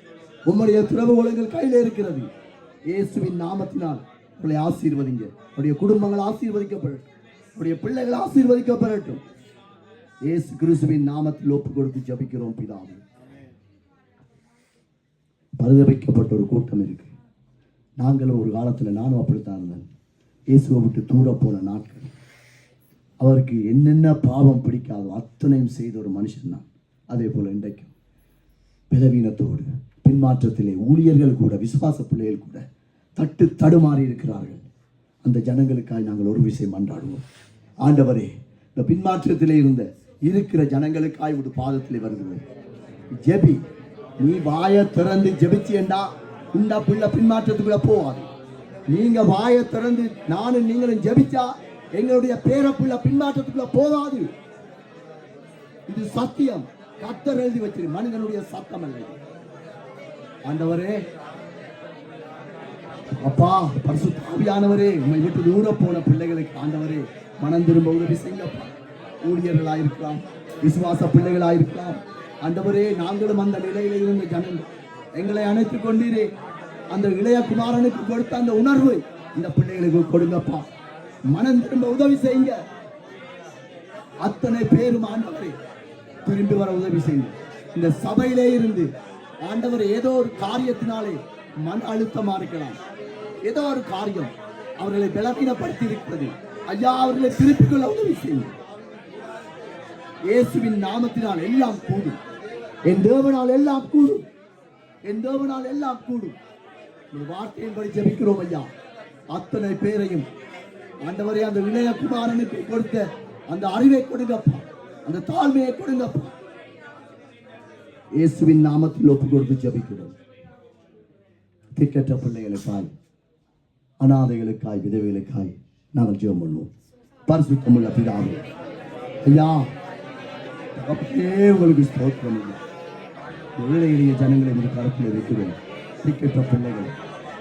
உம்முடைய திறவுகோல்கள் கையில இருக்கிறது. இயேசுவின் நாமத்தினால் உங்களை ஆசீர்வதிங்க. உடைய குடும்பங்கள் ஆசீர்வதிக்கப்படட்டும், உடைய பிள்ளைகள் ஆசீர்வதிக்கப்படட்டும். இயேசு கிறிஸ்துவின் நாமத்தில் ஒப்பு கொடுத்து ஜெபிக்கிறோம் பிதாவே. பரிதபிக்கப்பட்ட ஒரு கூட்டம் இருக்கு. நாங்களும் ஒரு காலத்தில், நானும் அப்படித்தான் இருந்தேன். இயேசுவை விட்டு தூர போன நாட்கள். அவருக்கு என்னென்ன பாவம் பிடிக்காதோ அத்தனையும் செய்த ஒரு மனுஷன் தான். அதே போல இன்றைக்கும் பலவீனத்தோடு பின்மாற்றத்திலே ஊழியர்கள் கூட, விசுவாச பிள்ளைகள் கூட தடுமாறி இருக்கிறார்கள். அந்த ஜனங்களுக்காக நாங்கள் ஒரு விஷயம் மன்றாடுவோம். ஆண்டவரே, இந்த பின்மாற்றத்திலே இருக்கிற ஜனங்களுக்காய் ஒரு பாதத்திலே வருகிறது. ஜெபி, நீ வாயை திறந்து ஜெபிச்சியண்டா இந்த பிள்ளை பின்மாற்றத்துக்குள்ள போவாது. நீங்க வாயை திறந்து நானும் நீங்களும் ஜெபிச்சா எங்களுடைய பேர பிள்ளை பின்மாற்றத்துக்குள்ள போவாது. இது சத்தியம். கர்த்தர் எழுதி வச்சிரு, மனிதனுடைய சத்தம் அல்ல. ஆண்டவரே, அப்பா பரிசுத்த ஆவியானவரே, உம்மை விட்டு தூர போன பிள்ளைகளுக்கு ஆண்டவரே மனம் திரும்ப உதவி செய்யப்பா. ஊழியர்களாயிருக்கலாம், விசுவாச பிள்ளைகளாயிருக்கலாம். ஆண்டவரே, நாங்களும் அந்த நிலையில இருந்த ஜனங்கள் எங்களை அணைத்துக் கொண்டீரே. அந்த இளைய குமாரனுக்கு கொடுத்த அந்த உணர்வு இந்த பிள்ளைகளுக்கு கொடுங்கப்பா. மனம் திரும்ப உதவி செய்யுங்க. அத்தனை பேரும் ஆண்டவரே திரும்பி வர உதவி செய்யுங்க. இந்த சபையிலே இருந்து ஆண்டவர் ஏதோ ஒரு காரியத்தினாலே மன அழுத்தமா இருக்கலாம், ஏதோ ஒரு காரியம் அவர்களை பலவீனப்படுத்தி இருக்கிறது ஐயா. அவர்களை திருப்பிக் கொள்ள உதவி செய்யுங்க. இயேசுவின் நாமத்தினால் எல்லாம் கூடும். என் தேவனால் எல்லாம் கூடும். என் தேவனால் எல்லாம் கூடும். வார்த்தையின்படி ஜெபிக்கிறோம் ஐயா. அத்தனை பேரையும் ஆண்டவரே அந்த இளைய குமாரனுக்கு கொடுத்த அந்த அறிவை கொடுங்கப்பா, அந்த தாழ்மையை கொடுங்கப்பா. இயேசுவின் நாமத்தில் ஒப்பு கொடுத்து ஜெபிக்கிறோம். திக்கற்ற பிள்ளைகளுக்காய், அனாதைகளுக்காய், விதவைகளுக்காய் நாங்கள் ஜெபம் பண்ணுவோம். பரிசுத்தமுள்ள பிதாவே ஐயா, உங்களுக்கு ஸ்தோத்திரம். ஏழை எளிய ஜனங்களை ஒரு கருத்தில் வைக்கிறோம். திக்கற்ற பிள்ளைகள்,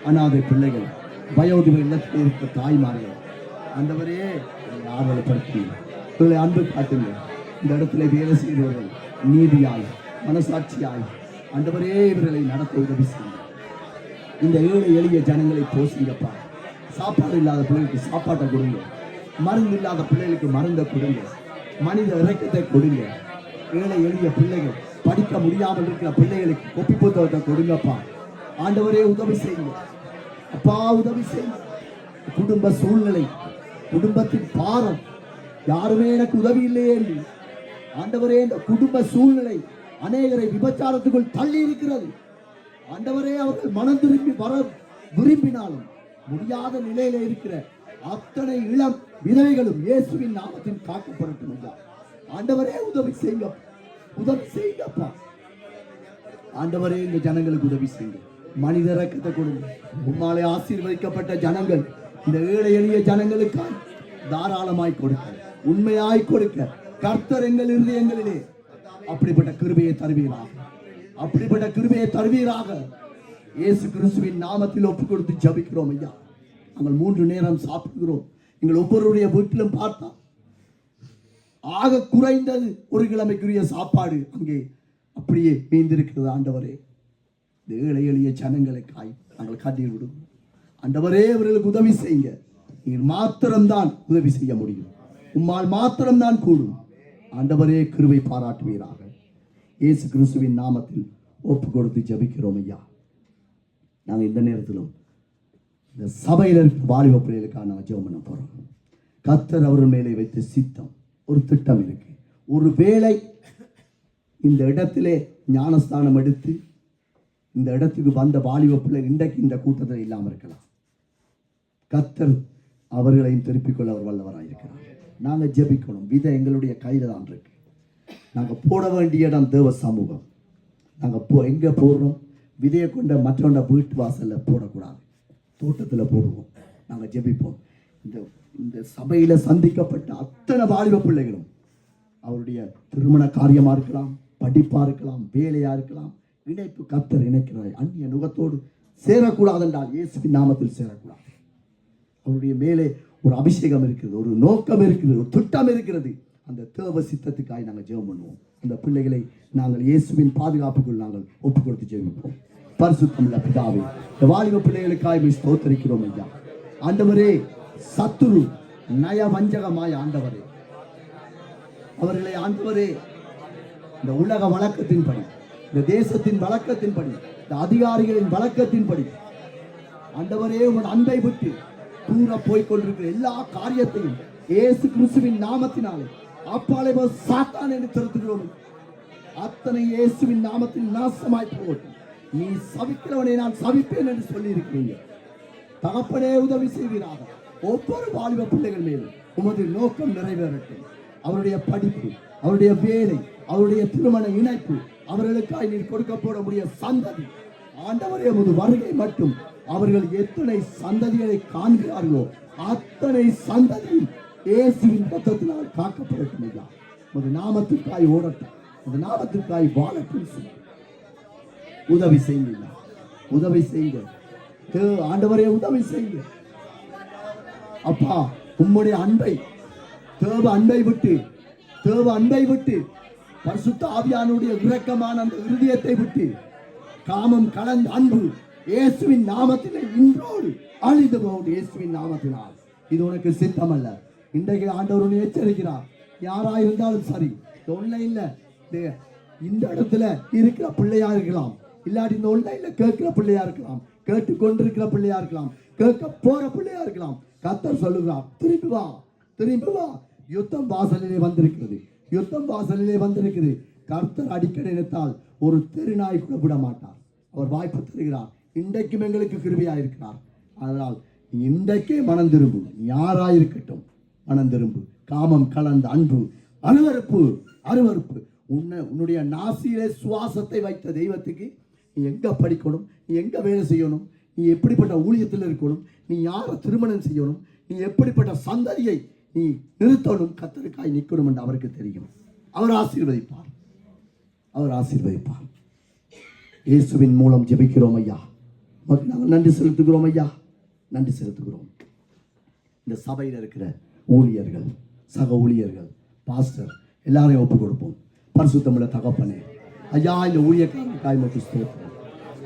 அனாதை பிள்ளைகள், வயோதிப இல்லத்தில் இருக்கிற தாய்மார்கள் ஆண்டவரே ஆர்வலப்படுத்தி இவர்களை அன்பு காட்டுங்க. இந்த இடத்துல வேலை செய்கிறவர்கள் நீதியாய், மனசாட்சியாய் ஆண்டவரே இவர்களை நடத்த உதவி செய்யுங்க. இந்த ஏழை எளிய ஜனங்களை போசிங்கப்பா. சாப்பாடு இல்லாத பிள்ளைகளுக்கு சாப்பாட்டை கொடுங்க. மருந்து இல்லாத பிள்ளைகளுக்கு மருந்தை கொடுங்க. மனித இறக்கத்தை கொடுங்க. ஏழை எளிய பிள்ளைகள், படிக்க முடியாமல் இருக்கிற பிள்ளைகளுக்கு கொப்பி புத்தகத்தை கொடுங்கப்பா. ஆண்டவரே உதவி செய்யுங்க அப்பா, உதவி செய்யுங்க. குடும்ப சூழ்நிலை, குடும்பத்தின் பாரம் யாருமே எனக்கு உதவி இல்லையே என்று ஆண்டவரே, இந்த குடும்ப சூழ்நிலை அநேகரை விபச்சாரத்துக்குள் தள்ளி இருக்கிறது. ஆண்டவரே, அவர்கள் மனம் திரும்பி வர விரும்பினாலும் முடியாத நிலையில இருக்கிற அத்தனை இளம் விதவைகளும் இயேசுவின் நாமத்தில் காக்கப்படட்டும் ஐயா. ஆண்டவரே, உதவி செய்யுங்க, உதவி செய்யுங்கப்பா. ஆண்டவரே, இந்த ஜனங்களுக்கு உதவி செய்யுங்க. மனித இரக்கத்தை கொடுங்க. உம்மாலே ஆசீர்வதிக்கப்பட்ட ஜனங்கள் இந்த ஏழை எளிய ஜனங்களுக்காய் தாராளமாய் கொடுக்க, உண்மையாய் கொடுக்க கர்த்தர் எங்கள் இருதயங்களிலே அப்படிப்பட்ட கிருபையை தருவீராக, அப்படிப்பட்ட கிருபையை தருவீராக. இயேசு கிறிஸ்துவின் நாமத்தில் ஒப்பு கொடுத்து ஜபிக்கிறோம் ஐயா. நாங்கள் 3 நேரம் சாப்பிடுகிறோம். எங்கள் ஒவ்வொருடைய வீட்டிலும் பார்த்தா ஆக குறைந்தது ஒரு கிழமைக்குரிய சாப்பாடு அங்கே அப்படியே மீந்திருக்கிறது. ஆண்டவரே, இந்த ஏழை எளிய ஜனங்களுக்காய் நாங்கள் கண்ணீர் விடுவோம். ஆண்டவரே, அவர்களுக்கு உதவி செய்யுங்க. நீங்கள் மாத்திரம்தான் உதவி செய்ய முடியும். உம்மால் மாத்திரம்தான் கூடும். ஆண்டவரே, கிருபை பாராட்டுவீராக. இயேசு கிறிஸ்துவின் நாமத்தில் ஒப்பு கொடுத்து ஜபிக்கிறோம் ஐயா. நாங்கள் இந்த நேரத்திலும் இந்த சபையில் இருக்க வாலிப பிள்ளைகளுக்காக நாங்கள் ஜெபம் பண்ண போறோம். கர்த்தர் அவர்கள் மேலே வைத்த சித்தம், ஒரு திட்டம் இருக்கு. ஒரு வேளை இந்த இடத்திலே ஞானஸ்தானம் எடுத்து இந்த இடத்துக்கு வந்த வாலிப பிள்ளை இன்றைக்கு இந்த கூட்டத்தில் இல்லாமல் இருக்கலாம். கர்த்தர் அவர்களையும் திருப்பிக் கொள்ள அவர் வல்லவராயிருக்கிறார். நாங்கள் ஜெபிக்கணும். விதை எங்களுடைய கையில் தான் இருக்கு. நாங்கள் போட வேண்டிய இடம் தேவ சமூகம். நாங்கள் எங்கே போடுறோம்? விதையை கொண்ட மற்றவண்ட வீட்டு வாசலில் போடக்கூடாது, தோட்டத்தில் போடுவோம். நாங்கள் ஜெபிப்போம். இந்த சபையில் சந்திக்கப்பட்ட அத்தனை வாலிப பிள்ளைகளும் அவருடைய திருமண காரியமாக இருக்கலாம், படிப்பாக இருக்கலாம், வேலையாக இருக்கலாம், இணைப்பு கர்த்தர் இணைக்கிறார். அந்நிய நுகத்தோடு சேரக்கூடாது என்றால் இயேசுவின் நாமத்தில் சேரக்கூடாது. அவருடைய மேலே ஒரு அபிஷேகம் இருக்கிறது, ஒரு நோக்கம் இருக்கிறது, ஒரு திட்டம் இருக்கிறது. அந்த தேவ சித்தத்துக்காய் நாங்கள் ஜெபம் பண்ணுவோம். அந்த பிள்ளைகளை நாங்கள் இயேசுவின் பாதுகாப்புக்குள் நாங்கள் ஒப்பு கொடுத்து ஜெபிப்போம். பரிசுத்தமுள்ள பிதாவே, இந்த வாலிப பிள்ளைகளுக்காய் ஸ்தோத்திரிக்கிறோம் ஐயா. ஆண்டவரே, சத்துரு நய வஞ்சகமாய் ஆண்டவரே அவர்களை ஆண்டவரே இந்த உலக வழக்கத்தின்படி, இந்த தேசத்தின் வழக்கத்தின்படி, இந்த அதிகாரிகளின் வழக்கத்தின்படி ஆண்டவரே உங்கள் அன்பை விட்டு தூர போய்கொண்டிருக்கிற எல்லா காரியத்தையும் இயேசு கிறிஸ்துவின் நாமத்தினாலே அப்பாலே சாத்தான் என்று திருத்துகிறோம். அத்தனை இயேசுவின் நாமத்தில் நாசமாய் போகட்டும். நீ சபிக்கிறவனை நான் சபிப்பேன் என்று சொல்லி இருக்கிறீங்க. தகப்பனே, உதவி செய்வீராக. ஒவ்வொரு வாலிப பிள்ளைகள் மேலும் உமது நோக்கம் நிறைவேறட்டும். அவருடைய படிப்பு, அவருடைய வேலை, அவருடைய திருமண இணைப்பு, அவர்களுக்காய் நீர் கொடுக்க போட முடிய சந்ததி, ஆண்டவரே உமது வருகை மட்டும் அவர்கள் எத்தனை சந்ததிகளை காண்கிறார்களோ அத்தனை சந்ததியும் இயேசுவின் ரத்தத்தினால் காக்கப்படட்டும் ஐயா. உமது நாமத்திற்காய் ஓடட்டும், உமது நாமத்திற்காய் வாழட்டும். உதவி செய்யுங்க, உதவி செய்யுங்க ஆண்டவரே, உதவி செய்யுங்க அப்பா. உம்முடைய அன்பை, தேவ அன்பை விட்டு பரிசுத்த ஆவியானுடைய இரக்கமான அந்த இருதயத்தை விட்டு காமம் கலந்த அன்பு இயேசுவின் நாமத்திலே இன்றோடு அழிந்து போகும். இயேசுவின் நாமத்தினால் இது உனக்கு சித்தம் அல்ல. இன்றைக்கு ஆண்டவர் உன்னை எச்சரிக்கிறார். யாரா இருந்தாலும் சரி, ஒன்லைன்ல இந்த இடத்துல இருக்கிற பிள்ளையா இருக்கலாம், இல்லாட்டி இந்த ஒன்லைன்ல கேட்கிற பிள்ளையா இருக்கலாம், கேட்டு கொண்டிருக்கிற பிள்ளையா இருக்கலாம், கேட்க போற பிள்ளையா இருக்கலாம். கர்த்தர் சொல்லுகிறார், திரும்பி வா, திரும்பி வா. யுத்தம் வாசலிலே வந்திருக்கிறது, யுத்தம் வாசலிலே வந்திருக்கிறது. கர்த்தர் அடிக்கடி நினைத்தால் ஒரு தெருநாய் கூட விட மாட்டார். அவர் வாய்ப்பு தருகிறார். இன்றைக்கும் எங்களுக்கு கிருபையா இருக்கிறார். அதனால் இன்றைக்கே மனம் திரும்பு. யாராயிருக்கட்டும், மனம் திரும்பு. காமம் கலந்த அன்பு, அருவருப்பு. உன்னுடைய நாசியிலே சுவாசத்தை வைத்த தெய்வத்துக்கு நீ எங்க படிக்கணும், நீ எங்க வேலை செய்யணும், நீ எப்படிப்பட்ட ஊழியத்தில் இருக்கணும், நீ யாரை திருமணம் செய்யணும், நீ எப்படிப்பட்ட சந்ததியை நீ நிறுத்தணும், கர்த்தருக்காய் நிற்கணும் என்று அவருக்கு தெரியும். அவர் ஆசீர்வதிப்பார், அவர் ஆசீர்வதிப்பார். இயேசுவின் மூலம் ஜெபிக்கிறோம் ஐயா. நாங்கள் நன்றி செலுத்துகிறோம் ஐயா, நன்றி செலுத்துகிறோம். இந்த சபையில் இருக்கிற ஊழியர்கள், சக ஊழியர்கள், பாஸ்டர் எல்லாரையும் ஒப்பு கொடுப்போம். பரிசுத்தமுள்ள தகப்பனே ஐயா, இந்த ஊழியக்காரனுக்காய் மட்டும் ஸ்தோத்திரம்.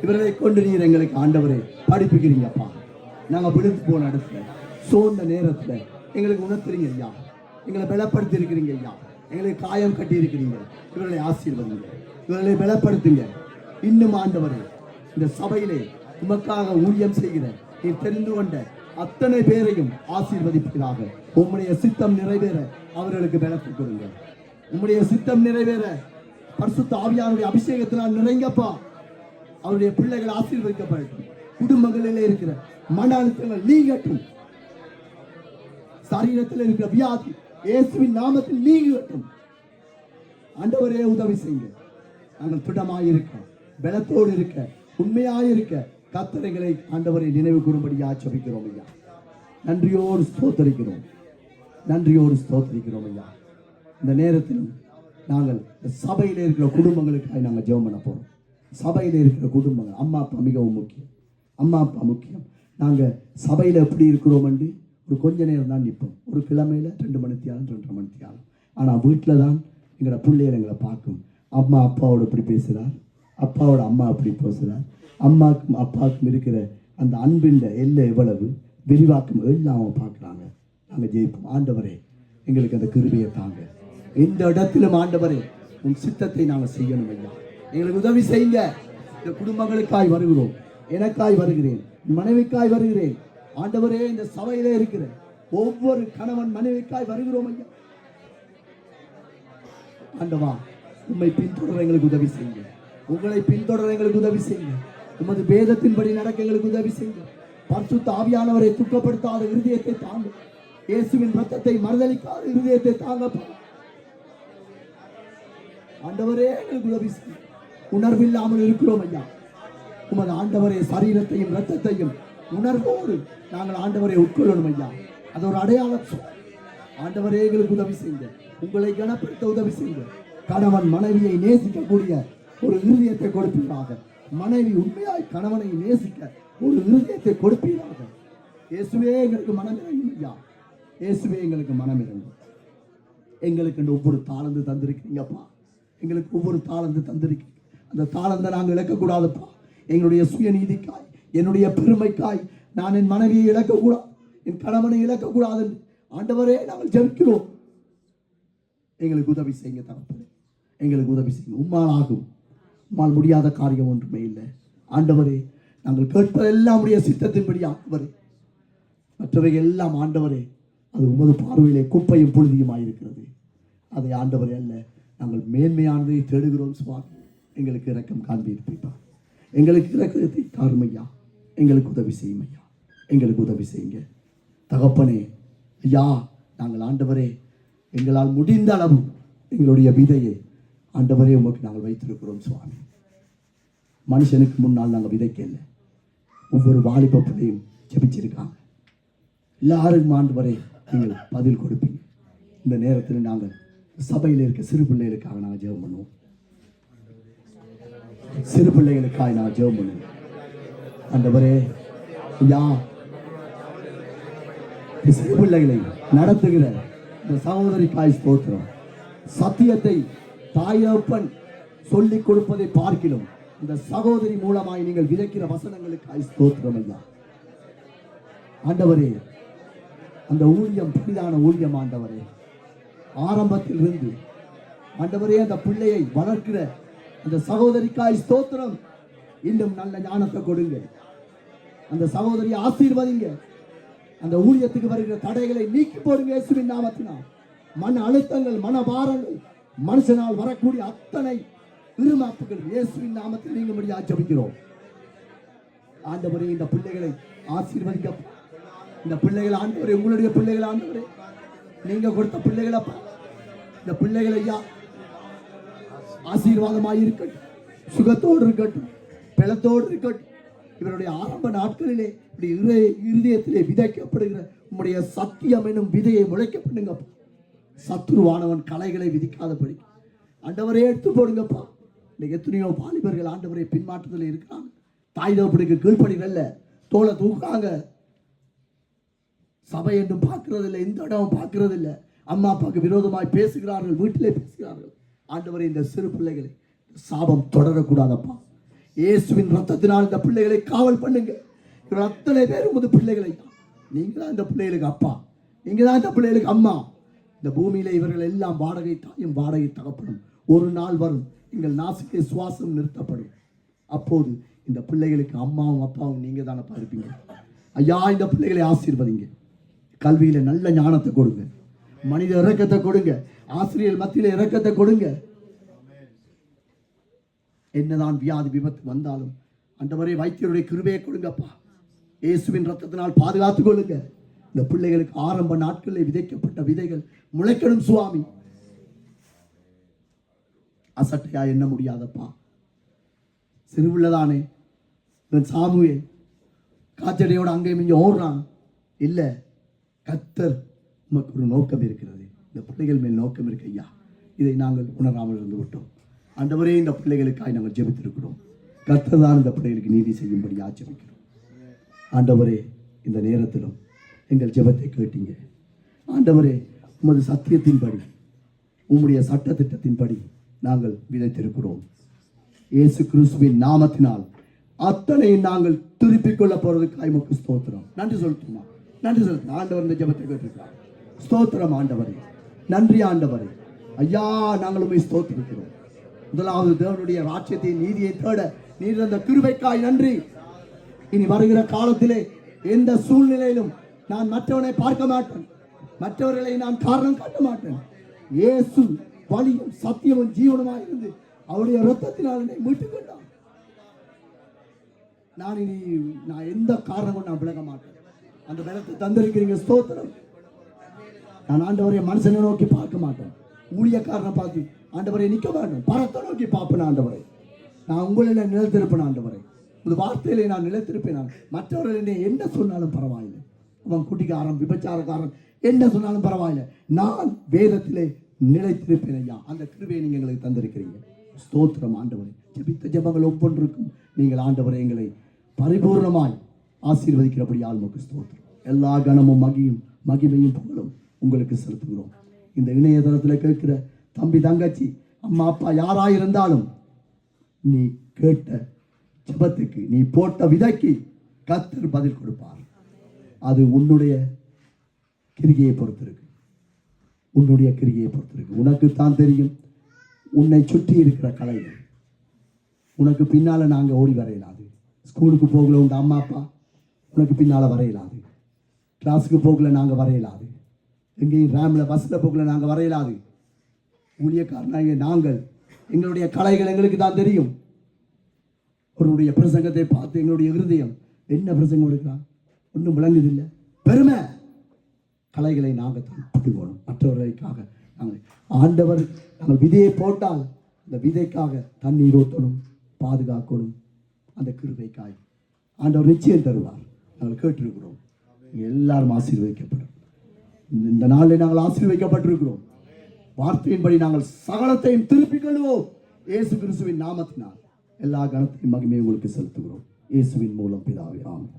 இவர்களை கொண்டு நீர் எங்களுக்கு ஆண்டவரே படிப்புக்கிறீங்கப்பா. நாங்கள் விழுந்து போன இடத்துல, சோர்ந்த நேரத்தில் எங்களுக்கு உணர்த்துறீங்க ஐயா, எங்களை பலப்படுத்தி இருக்கிறீங்க ஐயா, எங்களுக்கு காயம் கட்டி இருக்கிறீங்க. இவர்களை ஆசீர்வதிங்க, இவர்களை பலப்படுத்துங்க. இன்னும் ஆண்டவரே, இந்த சபையிலே உமக்காக ஊழியம் செய்கிற நீர் தெரிந்து கொண்ட அத்தனை பேரையும் ஆசீர்வதிப்பீராக. உம்முடைய சித்தம் நிறைவேற அவர்களுக்கு பலத்தை கொடுங்க. உம்முடைய சித்தம் நிறைவேற பரிசுத்த ஆவியானுடைய அபிஷேகத்தினால் நிறைங்கப்பா. அவருடைய பிள்ளைகள் ஆசீர்வதிக்கப்படட்டும். குடும்பங்களிலே இருக்கிற மன அழுத்தங்கள் நீங்கட்டும். சரீரத்தில் இருக்கிற வியாதி இயேசுவின் நாமத்தில் நீங்கட்டும். ஆண்டவரே உதவி செய்யுங்க. நாங்கள் திடமாயிருக்க, பலத்தோடு இருக்க, உண்மையாயிருக்க கர்த்தரைகளை ஆண்டவரை நினைவு கூறும்படியா ஜெபிக்கிறோம் ஐயா. நன்றியோடு ஸ்தோத்தரிக்கிறோம், நன்றியோடு ஸ்தோத்தரிக்கிறோம் ஐயா. இந்த நேரத்திலும் நாங்கள் சபையில் இருக்கிற குடும்பங்களுக்காக நாங்கள் ஜெபம் பண்ண போறோம். சபையில் இருக்கிற குடும்பங்கள், அம்மா அப்பா மிகவும் முக்கியம். அம்மா அப்பா முக்கியம். நாங்கள் சபையில் எப்படி இருக்கிறோம் என்று ஒரு கொஞ்ச நேரம் தான் நிற்போம். ஒரு கிழமையில் 2 மணித்தியாலும் 2.5 மணித்தியாலும். ஆனால் வீட்டில் தான் எங்களோட பிள்ளைகள் எங்களை பார்க்கும். அம்மா அப்பாவோட எப்படி பேசுகிறார், அப்பாவோட அம்மா எப்படி பேசுகிறார், அம்மாவுக்கும் அப்பாவுக்கும் இருக்கிற அந்த அன்பின் எல்லை எவ்வளவு விரிவாக்கம் எல்லாம் அவங்க பார்க்குறாங்க. நாங்கள் ஜெயிப்போம். ஆண்டவரே எங்களுக்கு அந்த கிருபையை தாங்க. இந்த இடத்திலும் ஆண்டவரே உன் சித்தத்தை நாங்கள் செய்யணும் ஐயா. எங்களுக்கு உதவி செய்யுங்க. இந்த குடும்பங்களுக்காய் வருகிறோம். எனக்காய் வருகிறேன், மனைவிக்காய் வருகிறேன். ஆண்டவரே இந்த சபையிலே இருக்கிற ஒவ்வொரு கணவன் மனைவிக்காய் வருகிறோம் ஐயா. ஆண்டவா உம்மை பின்தொடர எங்களுக்கு உதவி செய்யுங்க. உங்களை பின்தொடர எங்களுக்கு உதவி செய்யுங்க. உமது வேதத்தின்படி நடக்க எங்களுக்கு உதவி செய்யுங்க. பரிசுத்த ஆவியானவரை துக்கப்படுத்தாத இருதயத்தை தாங்க. இயேசுவின் ரத்தத்தை மறுதலிக்காத இருதயத்தை தாங்கப்பா. ஆண்டவரே எங்களுக்கு உதவி செய்யுங்க. உணர்வில்லாமல் இருக்கிறோம் ஐயா. உமது ஆண்டவரே சரீரத்தையும் ரத்தத்தையும் உணர்வோடு நாங்கள் ஆண்டவரை உட்கொள்ளணும் ஐயா. அது ஒரு அடையாளம். ஆண்டவரே எங்களுக்கு உதவி செய்யுங்க. உங்களை கனப்படுத்த உதவி செய்யுங்க. கணவன் மனைவியை நேசிக்கக்கூடிய ஒரு இருதயத்தை கொடுப்பீராக. மனைவி உண்மையாய் கணவனை நேசிக்க ஒரு இருதயத்தை கொடுப்பீராக. இயேசுவே எங்களுக்கு மனம் இறங்கும் ஐயா. இயேசுவே எங்களுக்கு மனம் இறங்கும். எங்களுக்கு ஒவ்வொரு தாளந்து தந்திருக்கீங்கப்பா. எங்களுக்கு ஒவ்வொரு தாளந்து தந்திருக்கீங்க. அந்த தாளந்தை நாங்கள் இழக்கக்கூடாதுப்பா. எங்களுடைய சுயநீதிக்காய், என்னுடைய பெருமைக்காய் நான் என் மனைவியை இழக்கக்கூடாது, என் கணவனை இழக்கக்கூடாது. ஆண்டவரே நாங்கள் ஜெபிக்கிறோம். எங்களுக்கு உதவி செய்யுங்க தகப்பனே. எங்களுக்கு உதவி செய்யுங்க. உம்மால் ஆகும். உம்மால் முடியாத காரியம் ஒன்றுமே இல்லை. ஆண்டவரே நாங்கள் கேட்பதெல்லாம் உடைய சித்தத்தின்படி ஆண்டவரே. மற்றவைகள் எல்லாம் ஆண்டவரே அது உமது பார்வையிலே குப்பையும் புழுதியுமாயிருக்கிறது. அதை ஆண்டவரே அல்ல, நாங்கள் மேன்மையானதை தேடுகிறோம் சுவாமி. எங்களுக்கு இரக்கம் காண்பிப்பா. எங்களுக்கு இரக்கத்தை தாரும் ஐயா. எங்களுக்கு உதவி செய்யும் ஐயா. எங்களுக்கு உதவி செய்யுங்க தகப்பனே. ஐயா நாங்கள் ஆண்டவரே எங்களால் முடிந்த அளவு எங்களுடைய விதையை ஆண்டவரே உமக்கு நாங்கள் வைத்திருக்கிறோம் சுவாமி. மனுஷனுக்கு முன்னால் நாங்கள் விதைக்கல. ஒவ்வொரு வாலிப பிள்ளையும் ஜெபிச்சிருக்காங்க. எல்லாருக்கும் ஆண்டவரே நீங்கள் பதில் கொடுப்பீங்க. இந்த நேரத்தில் நாங்கள் சபையில் இருக்க சிறு பிள்ளைகளுக்காக நாங்கள் ஜெபம் பண்ணுவோம். சிறு பிள்ளைகளுக்காக நாங்கள் ஜெபம் பண்ணுவோம். ஆண்டவரே ஐயா சிறு பிள்ளைகளை நடத்துகிற இந்த சகோதரிக்காய் ஸ்தோத்திரம். சத்தியத்தை தாயப்பன் சொல்லிக் கொடுப்பதை பார்க்கிலும் இந்த சகோதரி மூலமாய் நீங்கள் விதைக்கிற வசனங்களுக்காய் ஸ்தோத்திரம் ஐயா. ஆண்டவரே அந்த ஊழியம் புனிதான ஊழியம் ஆண்டவரே. ஆரம்பத்தில் இருந்து ஆண்டவரே அந்த பிள்ளையை வளர்க்கிற அந்த சகோதரிக்காய் ஸ்தோத்திரம். இன்னும் நல்ல ஞானத்தை கொடுங்க. அந்த சகோதரியை ஆசீர்வதிங்க. அந்த ஊழியத்துக்கு வருகிற தடைகளை நீக்கி போடுங்க இயேசுவின் நாமத்தினால். மன அழுத்தங்கள், மன பாரங்கள், மனுஷனால் வரக்கூடிய அத்தனை இருமாப்புகள் இயேசுவின் நாமத்தில் நீங்க முடியா ஜெபிக்கிறோம். ஆண்டவரே இந்த பிள்ளைகளை ஆசீர்வதிக்க. இந்த பிள்ளைகள் ஆண்டவரே உங்களுடைய பிள்ளைகள் ஆண்டவரே. நீங்க கொடுத்த பிள்ளைகளை இந்த பிள்ளைகள் ஐயா ஆசீர்வாதமாக இருக்கட்டும், சுகத்தோடு இருக்கட்டும், பலத்தோடு இருக்கட்டும். இவருடைய ஆரம்ப நாட்களிலே இருதயத்திலே விதைக்கப்படுகிற உம்முடைய சத்தியம் எனும் விதையை முளைக்கப்படுங்க. சத்துருவானவன் கலைகளை விதிக்காதபடி ஆண்டவரே எடுத்து போடுங்கப்பா. இன்னைக்கு எத்தனையோ வாலிபர்கள் ஆண்டவரை பின்மாற்றத்தில் இருக்கிறாங்க. தாய் தகப்பனுக்கு கீழ்ப்படிகள் தோலை தூக்காங்க. சபை என்றும் பார்க்கறது இல்லை, எந்த இடம் பார்க்கறது இல்லை. அம்மா அப்பாவுக்கு விரோதமாய் பேசுகிறார்கள், வீட்டிலே பேசுகிறார்கள். ஆண்டவரை இந்த சிறு பிள்ளைகளை சாபம் தொடரக்கூடாதப்பா. இயேசுவின் ரத்தத்தினால் இந்த பிள்ளைகளை காவல் பண்ணுங்க. இவர்கள் அத்தனை பேர் உமது பிள்ளைகளை. நீங்க தான் இந்த பிள்ளைகளுக்கு அப்பா, நீங்க தான் இந்த பிள்ளைகளுக்கு அம்மா. இந்த பூமியில இவர்கள் எல்லாம் வாடகை தாயும் வாடகை தகப்படும். ஒரு நாள் வரும் எங்கள் நாசிக்கை சுவாசம் நிறுத்தப்படும். அப்போது இந்த பிள்ளைகளுக்கு அம்மாவும் அப்பாவும் நீங்க தானப்பா இருப்பீங்க. ஐயா இந்த பிள்ளைகளை ஆசீர்வதிங்க. கல்வியில நல்ல ஞானத்தை கொடுங்க, மனித இரக்கத்தை கொடுங்க, ஆசிரியர் மத்தியில இரக்கத்தை கொடுங்க. என்னதான் வியாதி விபத்து வந்தாலும் ஆண்டவரே வைத்தியருடைய கிருபையை கொடுங்கப்பா. இயேசுவின் ரத்தத்தினால் பாதுகாத்துக் கொள்ளுங்க. இந்த பிள்ளைகளுக்கு ஆரம்ப நாட்களில் விதைக்கப்பட்ட விதைகள் முளைக்கணும் சுவாமி. அசட்டையா எண்ண முடியாதப்பா. சிறுவுள்ளதானே சாமுவேல் காய்ச்சடையோடு அங்கேயும் இங்கே ஓடுறான். இல்லை, கர்த்தர் உமக்கு ஒரு நோக்கம் இருக்கிறது, இந்த பிள்ளைகள் மேல் நோக்கம் இருக்கு ஐயா. இதை நாங்கள் உணராமல் இருந்து விட்டோம். ஆண்டவரே இந்த பிள்ளைகளுக்காக நாங்கள் ஜெபித்திருக்கிறோம். கர்த்தர் தான் இந்த பிள்ளைகளுக்கு நீதி செய்யும்படி ஜெபிக்கிறோம். ஆண்டவரே இந்த நேரத்திலும் எங்கள் ஜெபத்தை கேட்டீங்க. ஆண்டவரே உமது சத்தியத்தின்படி உம்முடைய சட்ட திட்டத்தின்படி நாங்கள் விதைத்திருக்கிறோம். இயேசு கிறிஸ்துவின் நாமத்தினால் அத்தனை நாங்கள் திருப்பிக் கொள்ள போறதுக்காக உமக்கு ஸ்தோத்திரம். நன்றி செலுத்துமா, நன்றி செலுத்தும். ஆண்டவர் இந்த ஜெபத்தை கேட்டிருக்கிறார். ஸ்தோத்திரம் ஆண்டவரே, நன்றி ஆண்டவரே. ஐயா நாங்கள் உண்மை ஸ்தோத்திரிக்கிறோம். முதலாவது தேவனுடைய ராஜ்யத்தை நீதியை தேட நீர் அந்த கிருபைக்காய் நன்றி. இனி வருகிற காலத்திலே எந்த சூழ்நிலையிலும் நான் மற்றவனை பார்க்க மாட்டேன், மற்றவர்களை நான் காரணம் காட்ட மாட்டேன். இயேசு வழியும் சத்தியமும் ஜீவனமாக இருந்து அவருடைய ரத்தத்தினால் என்னை மீட்டுக் கொண்டான். நான் எந்த காரணமும் நான் விலக மாட்டேன். அந்த பலத்தை தந்திருக்கிறீங்க, ஸ்தோத்திரம். நான் ஆண்டவரை மனுஷனை நோக்கி பார்க்க மாட்டேன், ஊழியக்காரனை பார்த்து ஆண்டவரை நிற்க மாட்டேன், பரத்தை நோக்கி பார்ப்பேன். ஆண்டவரை நான் உங்களில் நிலைத்திருப்பேன். ஆண்டவரை இந்த வார்த்தையிலே நான் நிலைத்திருப்பேன். நான் மற்றவர்கள் என்னை என்ன சொன்னாலும் பரவாயில்லை, அவன் குட்டிக்காரன் விபச்சாரக்காரன் என்ன சொன்னாலும் பரவாயில்லை, நான் வேதத்திலே நிலைத்திருப்பேன் ஐயா. அந்த கிருபையை நீங்கள் எங்களுக்கு தந்திருக்கிறீங்க, ஸ்தோத்திரம் ஆண்டவரை. ஜெபித்த ஜெபங்கள் ஒவ்வொன்றுக்கும் நீங்கள் ஆண்டவரை எங்களை பரிபூர்ணமாய் ஆசீர்வதிக்கிறபடி ஆள்மக்கு ஸ்தோத்திரம். எல்லா கனமும் மகிமையும் புகழும் உங்களுக்கு செலுத்துகிறோம். இந்த இணையதளத்தில் கேட்கிற தம்பி தங்கச்சி அம்மா அப்பா யாராயிருந்தாலும் நீ கேட்ட ஜெபத்துக்கு நீ போட்ட விதைக்கு கர்த்தர் பதில் கொடுப்பார். அது உன்னுடைய கிரியை பொறுத்திருக்கு, உன்னுடைய கிரியை பொறுத்திருக்கு. உனக்கு தான் தெரியும் உன்னை சுற்றி இருக்கிற கலைகள். உனக்கு பின்னால நாங்க ஓடி வரையலாது. ஸ்கூலுக்கு போகல உங்க அம்மா அப்பா உனக்கு பின்னால வரையலாது. கிளாஸுக்கு போகல நாங்க வரையலாது. எங்கேயும் ரேம்ல பஸ்ல போகல நாங்க வரையலாது. ஊழியக்காரனாகிய நாங்கள் எங்களுடைய கலைகள் எங்களுக்கு தான் தெரியும். அவருடைய பிரசங்கத்தை பார்த்து எங்களுடைய இருதயம் என்ன பிரசங்கம் எடுக்கிறான் ஒன்றும் விளங்குதில்லை. பெருமை கலைகளை நாங்கள் தான் பட்டுக்கணும். மற்றவர்களுக்காக நாங்கள் ஆண்டவர் நாங்கள் விதையை போட்டால் அந்த விதைக்காக தண்ணீர் ஊற்றணும், பாதுகாக்கணும். அந்த கிருபைக்காய் ஆண்டவர் நிச்சயம் தருவார். நாங்கள் கேட்டிருக்கிறோம். எல்லாரும் ஆசீர்வதிக்கப்படும். இந்த நாளில் நாங்கள் ஆசீர்வதிக்கப்பட்டிருக்கிறோம். வார்த்தையின்படி நாங்கள் சகலத்தையும் திருப்பிக் கொள்வோம். இயேசு கிறிஸ்துவின் நாமத்தினால் எல்லா கனத்தையும் மகிமையும் உங்களுக்கு செலுத்துகிறோம். இயேசுவின் மூலம் பிதாவே, ஆமென்.